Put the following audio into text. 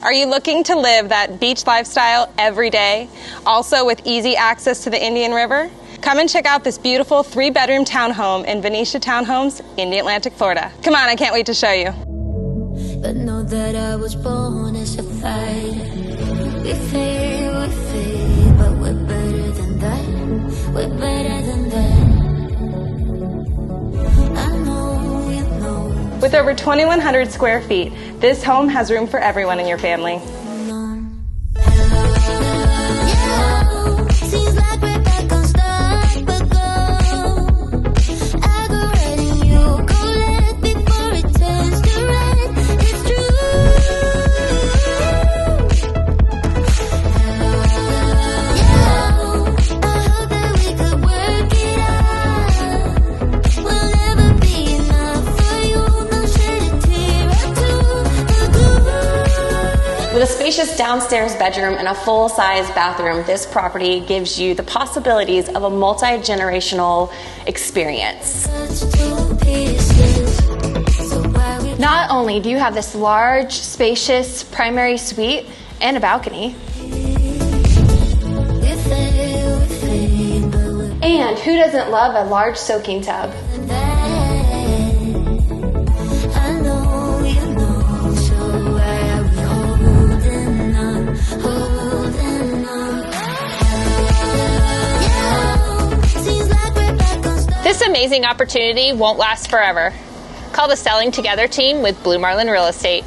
Are you looking to live that beach lifestyle every day, also with easy access to the Indian River? Come and check out this beautiful 3-bedroom townhome in Venetia Townhomes, Indialantic, Florida. Come on, I can't wait to show you. But know that I was born as a fighter. We fade, but we're better than that. We're better than that. I know, you know. With over 2,100 square feet, this home has room for everyone in your family. With a spacious downstairs bedroom and a full-size bathroom, this property gives you the possibilities of a multi-generational experience. Not only do you have this large, spacious primary suite and a balcony, and who doesn't love a large soaking tub? This amazing opportunity won't last forever. Call the Selling Together team with Blue Marlin Real Estate.